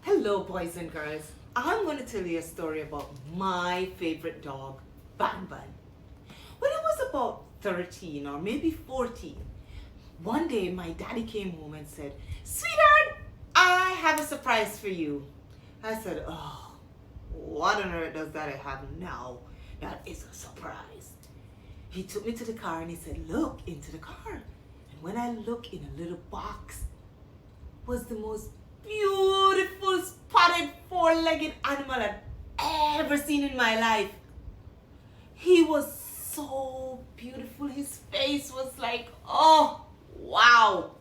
Hello, boys and girls. I'm going to tell you a story about my favorite dog, Ban Ban. When I was about 13 or maybe 14, one day my daddy came home and said, "Sweetheart, I have a surprise for you." I said, "Oh, what on earth does that I have now? That is a surprise." He took me to the car and he said, "Look into the car." And when I look in a little box, was the most beautiful spotted four-legged animal I've ever seen in my life. He was so beautiful. His face was like, oh, wow.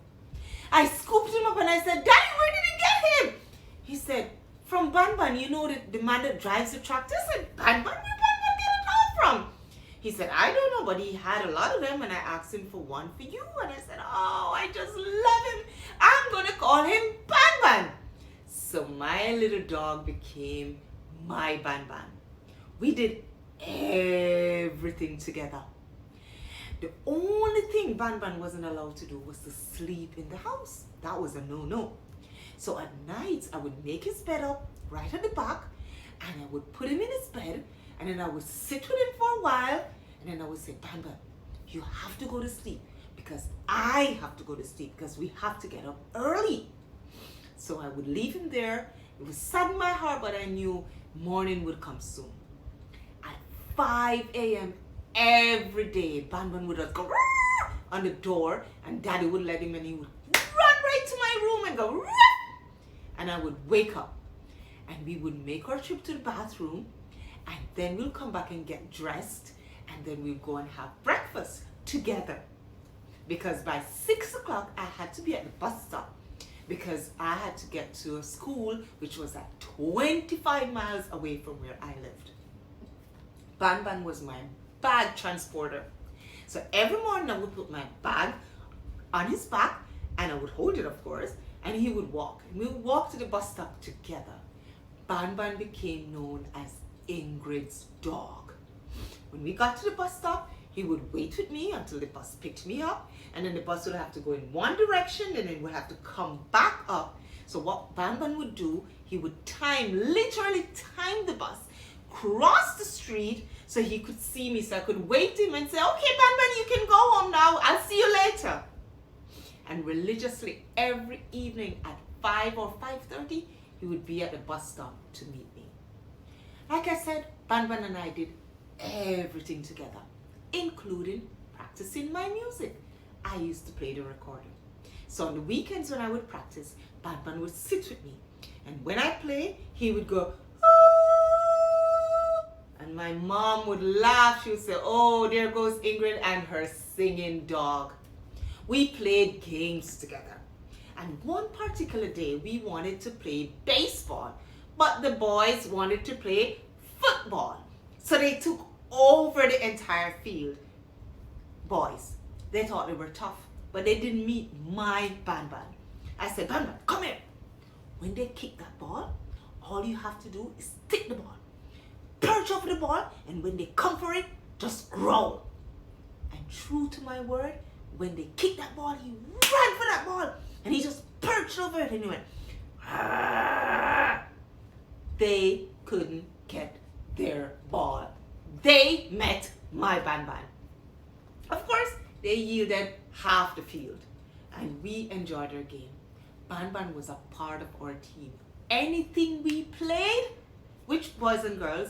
I scooped him up and I said, "Daddy, where did you get him?" He said, "From Ban Ban, you know, the man that drives the tractor." I said, "Ban Ban, where Ban Ban get a dog from?" He said, "I don't know, but he had a lot of them and I asked him for one for you." And I said, "Oh, I just love him. I'm going to call him Ban Ban." So my little dog became my Ban Ban. We did everything together. The only thing Ban Ban wasn't allowed to do was to sleep in the house. That was a no-no. So at night, I would make his bed up right at the back, and I would put him in his bed, and then I would sit with him for a while, and then I would say, "Ban Ban, you have to go to sleep because I have to go to sleep because we have to get up early." So I would leave him there. It was sad in my heart, but I knew morning would come soon. At 5 a.m. every day, Ban Ban would just go "Rah!" on the door, and Daddy would let him, and he would run right to my room and go "Rah!" and I would wake up, and we would make our trip to the bathroom, and then we'll come back and get dressed, and then we'll go and have breakfast together. Because by 6 o'clock, I had to be at the bus stop because I had to get to a school which was at 25 miles away from where I lived. Ban Ban was my bag transporter. So every morning I would put my bag on his back and I would hold it, of course, and he would walk. And we would walk to the bus stop together. Ban Ban became known as Ingrid's dog. When we got to the bus stop, he would wait with me until the bus picked me up, and then the bus would have to go in one direction and then would have to come back up. So what Ban Ban would do, he would literally time the bus, cross the street so he could see me, so I could wait him and say, "Okay, Ban Ban, you can go home now. I'll see you later." And religiously every evening at 5 or 5:30, he would be at the bus stop to meet me. Like I said, Ban Ban and I did everything together, including practicing my music. I used to play the recorder. So on the weekends when I would practice, Ban Ban would sit with me. And when I play, he would go, "Oh!" And my mom would laugh. She would say, "Oh, there goes Ingrid and her singing dog." We played games together. And one particular day, we wanted to play baseball, but the boys wanted to play football. So they took over the entire field. Boys, they thought they were tough, but they didn't meet my Ban Ban. I said, "Ban Ban, come here." When they kick that ball, all you have to do is take the ball, perch over the ball, and when they come for it, just growl. And true to my word, when they kicked that ball, he ran for that ball, and he just perched over it, and he went, "Ah!" They couldn't get their ball. They met my Ban Ban. Of course, they yielded half the field, and we enjoyed our game. Ban Ban was a part of our team. Anything we played, which boys and girls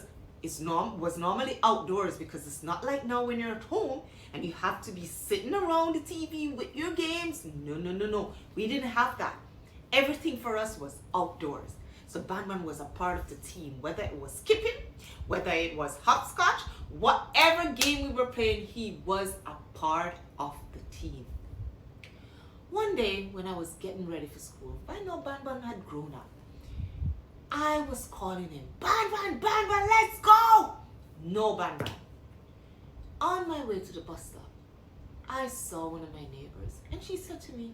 was normally outdoors, because it's not like now when you're at home and you have to be sitting around the TV with your games. No. We didn't have that. Everything for us was outdoors. So Ban Ban was a part of the team, whether it was skipping, whether it was hopscotch, whatever game we were playing, he was a part of the team. One day when I was getting ready for school, I know Ban Ban had grown up. I was calling him, "Ban Ban, Ban Ban, let's go!" No Ban Ban. On my way to the bus stop, I saw one of my neighbors, and she said to me,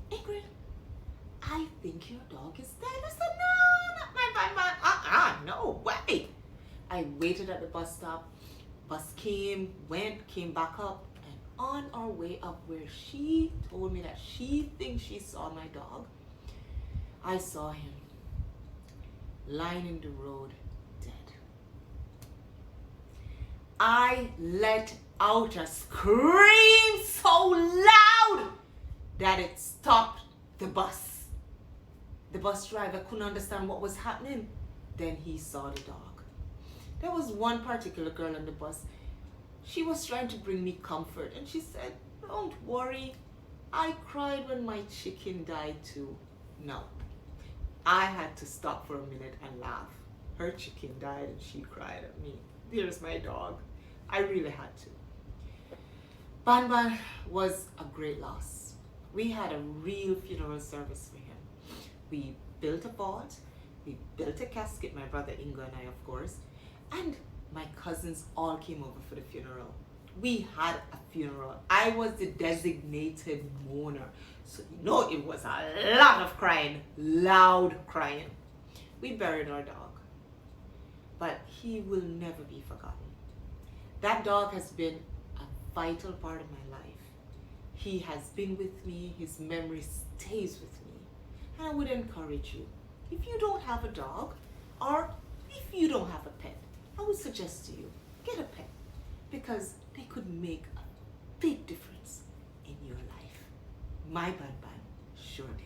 "Ingrid, I think your dog is dead." I said, "No, not my Ban Ban. No way." I waited at the bus stop. Bus came, went, came back up, and on our way up where she told me that she thinks she saw my dog, I saw him. lying in the road, dead. I let out a scream so loud that it stopped the bus. The bus driver couldn't understand what was happening. Then he saw the dog. There was one particular girl on the bus. She was trying to bring me comfort, and she said, "Don't worry, I cried when my chicken died too." No, I had to stop for a minute and laugh. Her chicken died and she cried at me. There's my dog. I really had to. Ban Ban was a great loss. We had a real funeral service for him. We built a vault, we built a casket, my brother Ingo and I, of course, and my cousins all came over for the funeral. We had a funeral. I was the designated mourner, so you know it was a lot of crying, loud crying. We buried our dog, but he will never be forgotten. That dog has been a vital part of my life. He has been with me, his memory stays with me. And I would encourage you, if you don't have a dog, or if you don't have a pet, I would suggest to you, get a pet, because they could make a big difference in your life. My Ban Ban sure did.